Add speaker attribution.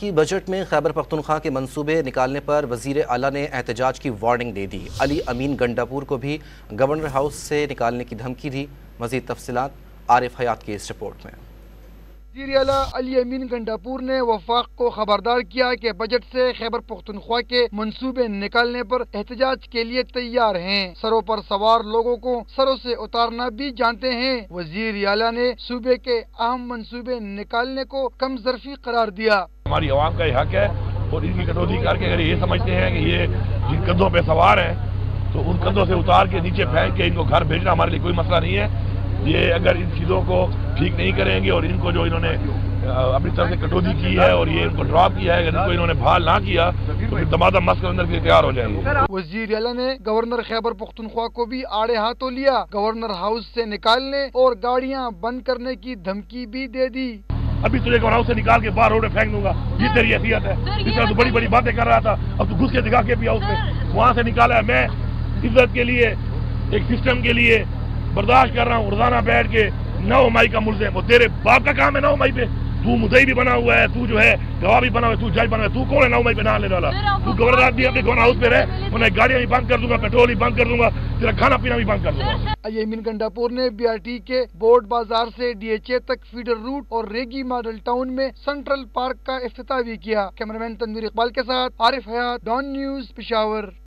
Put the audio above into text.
Speaker 1: کی بجٹ میں خیبر پختونخوا کے منصوبے نکالنے پر وزیر اعلیٰ نے احتجاج کی وارننگ دے دی۔ علی امین گنڈاپور کو بھی گورنر ہاؤس سے نکالنے کی دھمکی دی۔ مزید تفصیلات عارف حیات کی اس رپورٹ میں۔
Speaker 2: وزیر اعلیٰ علی امین گنڈاپور نے وفاق کو خبردار کیا کہ بجٹ سے خیبر پختونخوا کے منصوبے نکالنے پر احتجاج کے لیے تیار ہیں۔ سروں پر سوار لوگوں کو سروں سے اتارنا بھی جانتے ہیں۔ وزیر اعلیٰ نے صوبے کے اہم منصوبے نکالنے کو کم ظرفی قرار دیا۔
Speaker 3: ہماری عوام کا یہ حق ہے اور ان کی کٹوتی کر کے اگر یہ سمجھتے ہیں کہ یہ جن کندھوں پہ سوار ہیں تو ان کندھوں سے اتار کے نیچے پھینک کے ان کو گھر بھیجنا ہمارے لیے کوئی مسئلہ نہیں ہے۔ یہ اگر ان چیزوں کو ٹھیک نہیں کریں گے اور ان کو جو انہوں نے اپنی طرف سے کٹوتی کی ہے اور یہ ان کو ڈراپ کیا ہے، اگر ان کو انہوں نے بحال نہ کیا تو پھر دمادم مس کر اندر کے تیار ہو جائیں گے۔
Speaker 2: وزیر اعلیٰ نے گورنر خیبر پختونخوا کو بھی آڑے ہاتھوں لیا، گورنر ہاؤس سے نکالنے اور گاڑیاں بند کرنے کی دھمکی بھی دے دی۔
Speaker 3: ابھی تجھے گورنر ہاؤس سے نکال کے باہر روڈ میں پھینک دوں گا، یہ تیری حیثیت ہے؟ اس طرح تو بڑی بڑی باتیں کر رہا تھا، اب تو گھس کے دکھا کے بھی ہاؤس میں وہاں سے نکالا ہے۔ میں عزت کے لیے ایک سسٹم کے لیے برداشت کر رہا ہوں، روزانہ بیٹھ کے 9 مئی کا ملزم، وہ تیرے باپ کا کام ہے 9 مئی پہ، تو مدعی بھی بنا ہوا ہے، تو جو ہے گواہ بھی بنا ہوا ہے، تو جج بنا ہوا ہے، تو کون ہے 9 مئی پہ نہ لینے والا؟ تو گورنر بھی اپنے گورنر ہاؤس پہ رہے، انہیں گاڑیاں بھی بند کر دوں گا، پیٹرول بھی بند کر دوں گا، تیرا کھانا پینا بھی بند کر دوں گا۔
Speaker 2: علی امین گنڈاپور نے بی آر ٹی کے بورڈ بازار سے ڈی ایچ اے تک فیڈر روٹ اور ریگی ماڈل ٹاؤن میں سینٹرل پارک کا افتتاح بھی کیا۔ کیمرہ مین تنویر اقبال کے ساتھ عارف حیات، ڈان نیوز، پشاور۔